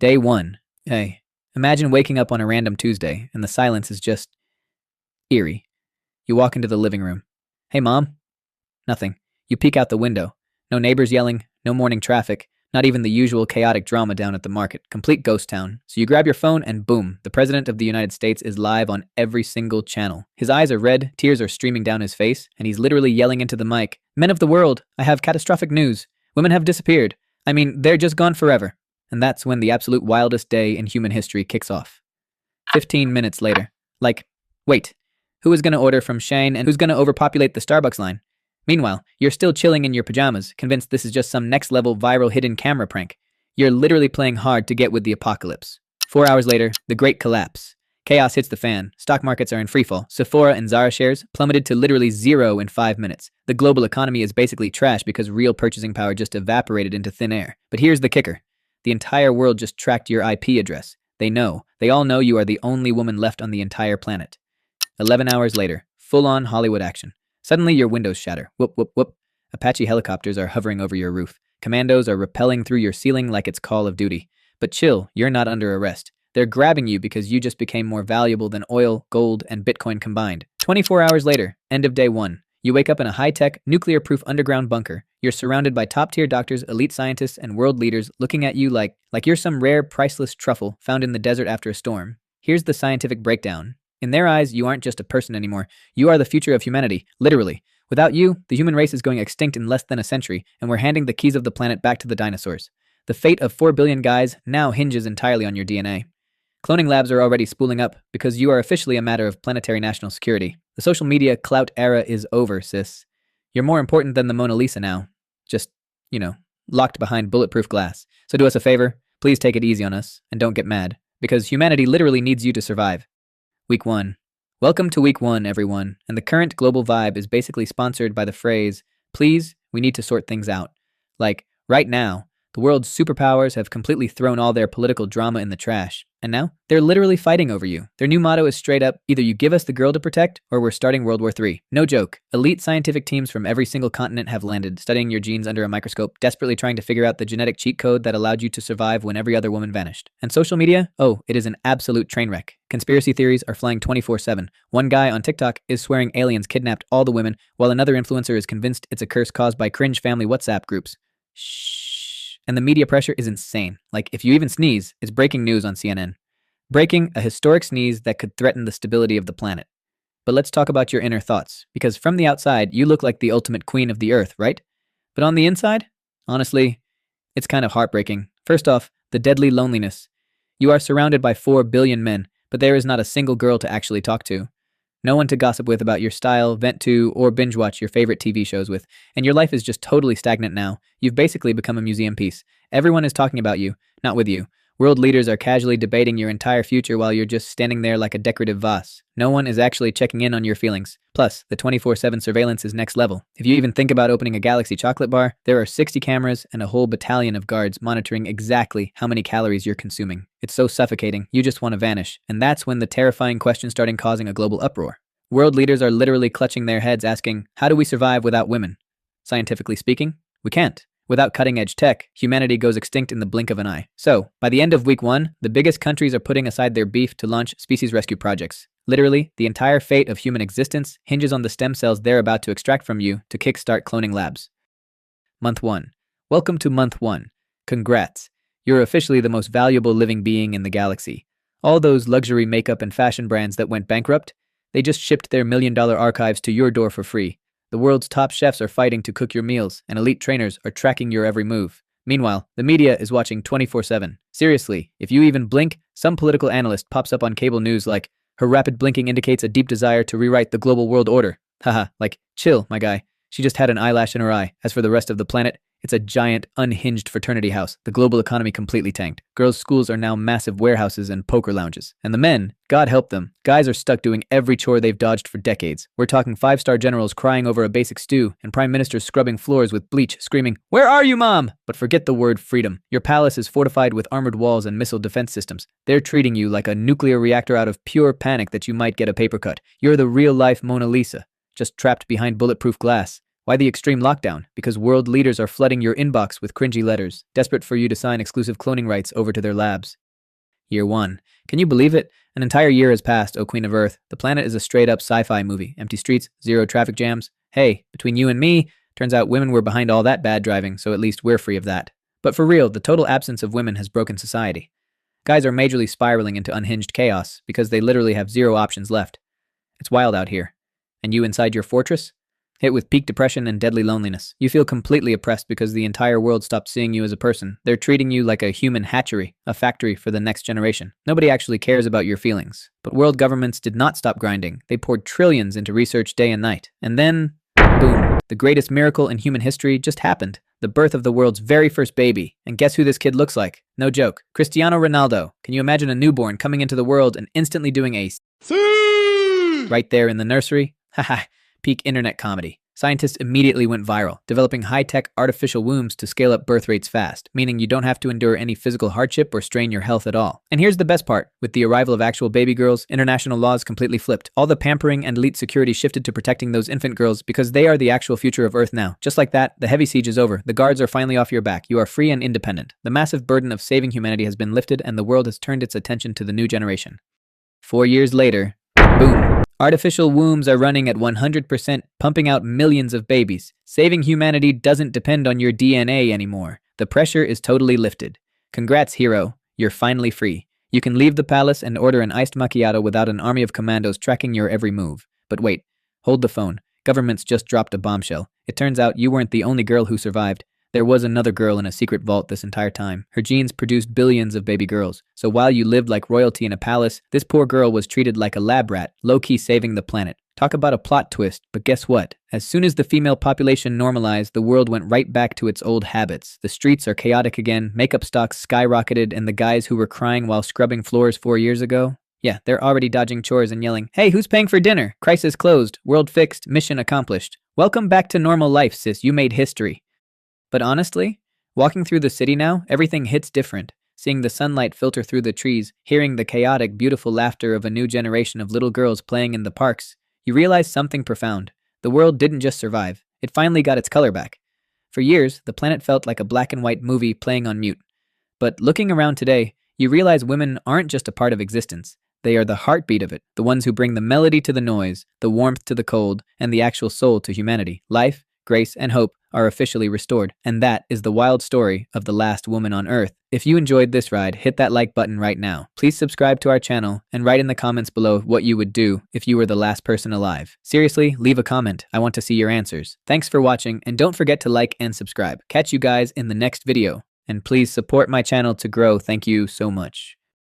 Day 1. Hey, imagine waking up on a random Tuesday and the silence is just eerie. You walk into the living room. Hey, Mom? Nothing. You peek out the window. No neighbors yelling, no morning traffic, not even the usual chaotic drama down at the market. Complete ghost town. So you grab your phone and boom, the President of the United States is live on every single channel. His eyes are red, tears are streaming down his face, and he's literally yelling into the mic, "Men of the world, I have catastrophic news. Women have disappeared. I mean, they're just gone forever." And that's when the absolute wildest day in human history kicks off. 15 minutes later. Like, wait, who is going to order from Shane and who's going to overpopulate the Starbucks line? Meanwhile, you're still chilling in your pajamas, convinced this is just some next-level viral hidden camera prank. You're literally playing hard to get with the apocalypse. 4 hours later, the great collapse. Chaos hits the fan. Stock markets are in freefall. Sephora and Zara shares plummeted to literally zero in 5 minutes. The global economy is basically trash because real purchasing power just evaporated into thin air. But here's the kicker. The entire world just tracked your IP address. They know. They all know you are the only woman left on the entire planet. 11 hours later, full-on Hollywood action. Suddenly your windows shatter. Whoop, whoop, whoop. Apache helicopters are hovering over your roof. Commandos are rappelling through your ceiling like it's Call of Duty. But chill, you're not under arrest. They're grabbing you because you just became more valuable than oil, gold, and Bitcoin combined. 24 hours later, end of day 1. You wake up in a high-tech, nuclear-proof underground bunker. You're surrounded by top-tier doctors, elite scientists, and world leaders looking at you like you're some rare, priceless truffle found in the desert after a storm. Here's the scientific breakdown. In their eyes, you aren't just a person anymore. You are the future of humanity, literally. Without you, the human race is going extinct in less than a century, and we're handing the keys of the planet back to the dinosaurs. The fate of 4 billion guys now hinges entirely on your DNA. Cloning labs are already spooling up because you are officially a matter of planetary national security. The social media clout era is over, sis. You're more important than the Mona Lisa now. Just, locked behind bulletproof glass. So do us a favor, please take it easy on us, and don't get mad, because humanity literally needs you to survive. Week 1. Welcome to Week 1, everyone, and the current global vibe is basically sponsored by the phrase, "Please, we need to sort things out." Like, right now, the world's superpowers have completely thrown all their political drama in the trash, and now they're literally fighting over you. Their new motto is straight up, either you give us the girl to protect, or we're starting World War III. No joke. Elite scientific teams from every single continent have landed, studying your genes under a microscope, desperately trying to figure out the genetic cheat code that allowed you to survive when every other woman vanished. And social media? Oh, it is an absolute train wreck. Conspiracy theories are flying 24/7. One guy on TikTok is swearing aliens kidnapped all the women, while another influencer is convinced it's a curse caused by cringe family WhatsApp groups. Shh. And the media pressure is insane. Like, if you even sneeze, it's breaking news on CNN. Breaking, a historic sneeze that could threaten the stability of the planet. But let's talk about your inner thoughts, because from the outside, you look like the ultimate queen of the earth, right? But on the inside, honestly, it's kind of heartbreaking. First off, the deadly loneliness. You are surrounded by 4 billion men, but there is not a single girl to actually talk to. No one to gossip with about your style, vent to, or binge watch your favorite TV shows with. And your life is just totally stagnant now. You've basically become a museum piece. Everyone is talking about you, not with you. World leaders are casually debating your entire future while you're just standing there like a decorative vase. No one is actually checking in on your feelings. Plus, the 24/7 surveillance is next level. If you even think about opening a Galaxy chocolate bar, there are 60 cameras and a whole battalion of guards monitoring exactly how many calories you're consuming. It's so suffocating, you just want to vanish. And that's when the terrifying question started causing a global uproar. World leaders are literally clutching their heads asking, how do we survive without women? Scientifically speaking, we can't. Without cutting-edge tech, humanity goes extinct in the blink of an eye. So, by the end of Week 1, the biggest countries are putting aside their beef to launch species rescue projects. Literally, the entire fate of human existence hinges on the stem cells they're about to extract from you to kickstart cloning labs. Month 1. Welcome to Month 1. Congrats. You're officially the most valuable living being in the galaxy. All those luxury makeup and fashion brands that went bankrupt, they just shipped their million-dollar archives to your door for free. The world's top chefs are fighting to cook your meals, and elite trainers are tracking your every move. Meanwhile, the media is watching 24/7. Seriously, if you even blink, some political analyst pops up on cable news like, her rapid blinking indicates a deep desire to rewrite the global world order. Haha, like, chill, my guy. She just had an eyelash in her eye. As for the rest of the planet, it's a giant, unhinged fraternity house. The global economy completely tanked. Girls' schools are now massive warehouses and poker lounges. And the men, God help them, guys are stuck doing every chore they've dodged for decades. We're talking 5-star generals crying over a basic stew, and prime ministers scrubbing floors with bleach, screaming, "Where are you, Mom?" But forget the word freedom. Your palace is fortified with armored walls and missile defense systems. They're treating you like a nuclear reactor out of pure panic that you might get a paper cut. You're the real-life Mona Lisa, just trapped behind bulletproof glass. Why the extreme lockdown? Because world leaders are flooding your inbox with cringy letters, desperate for you to sign exclusive cloning rights over to their labs. Year 1. Can you believe it? An entire year has passed, O Queen of Earth. The planet is a straight-up sci-fi movie. Empty streets, zero traffic jams. Hey, between you and me, turns out women were behind all that bad driving, so at least we're free of that. But for real, the total absence of women has broken society. Guys are majorly spiraling into unhinged chaos because they literally have zero options left. It's wild out here. And you inside your fortress? Hit with peak depression and deadly loneliness. You feel completely oppressed because the entire world stopped seeing you as a person. They're treating you like a human hatchery, a factory for the next generation. Nobody actually cares about your feelings. But world governments did not stop grinding. They poured trillions into research day and night. And then, boom, the greatest miracle in human history just happened. The birth of the world's very first baby. And guess who this kid looks like? No joke. Cristiano Ronaldo. Can you imagine a newborn coming into the world and instantly doing a right there in the nursery? Haha. Peak internet comedy. Scientists immediately went viral, developing high-tech artificial wombs to scale up birth rates fast, meaning you don't have to endure any physical hardship or strain your health at all. And here's the best part. With the arrival of actual baby girls, international laws completely flipped. All the pampering and elite security shifted to protecting those infant girls because they are the actual future of Earth now. Just like that, the heavy siege is over. The guards are finally off your back. You are free and independent. The massive burden of saving humanity has been lifted and the world has turned its attention to the new generation. 4 years later, boom. Artificial wombs are running at 100%, pumping out millions of babies. Saving humanity doesn't depend on your DNA anymore. The pressure is totally lifted. Congrats, hero. You're finally free. You can leave the palace and order an iced macchiato without an army of commandos tracking your every move. But wait, hold the phone. Governments just dropped a bombshell. It turns out you weren't the only girl who survived. There was another girl in a secret vault this entire time. Her genes produced billions of baby girls. So while you lived like royalty in a palace, this poor girl was treated like a lab rat, low-key saving the planet. Talk about a plot twist, but guess what? As soon as the female population normalized, the world went right back to its old habits. The streets are chaotic again, makeup stocks skyrocketed, and the guys who were crying while scrubbing floors 4 years ago? Yeah, they're already dodging chores and yelling, "Hey, who's paying for dinner? Crisis closed, world fixed, mission accomplished. Welcome back to normal life, sis, you made history." But honestly, walking through the city now, everything hits different. Seeing the sunlight filter through the trees, hearing the chaotic, beautiful laughter of a new generation of little girls playing in the parks, you realize something profound. The world didn't just survive. It finally got its color back. For years, the planet felt like a black and white movie playing on mute. But looking around today, you realize women aren't just a part of existence. They are the heartbeat of it, the ones who bring the melody to the noise, the warmth to the cold, and the actual soul to humanity. Life, grace, and hope are officially restored. And that is the wild story of the last woman on Earth. If you enjoyed this ride, hit that like button right now. Please subscribe to our channel and write in the comments below what you would do if you were the last person alive. Seriously, leave a comment. I want to see your answers. Thanks for watching, and don't forget to like and subscribe. Catch you guys in the next video. And please support my channel to grow. Thank you so much.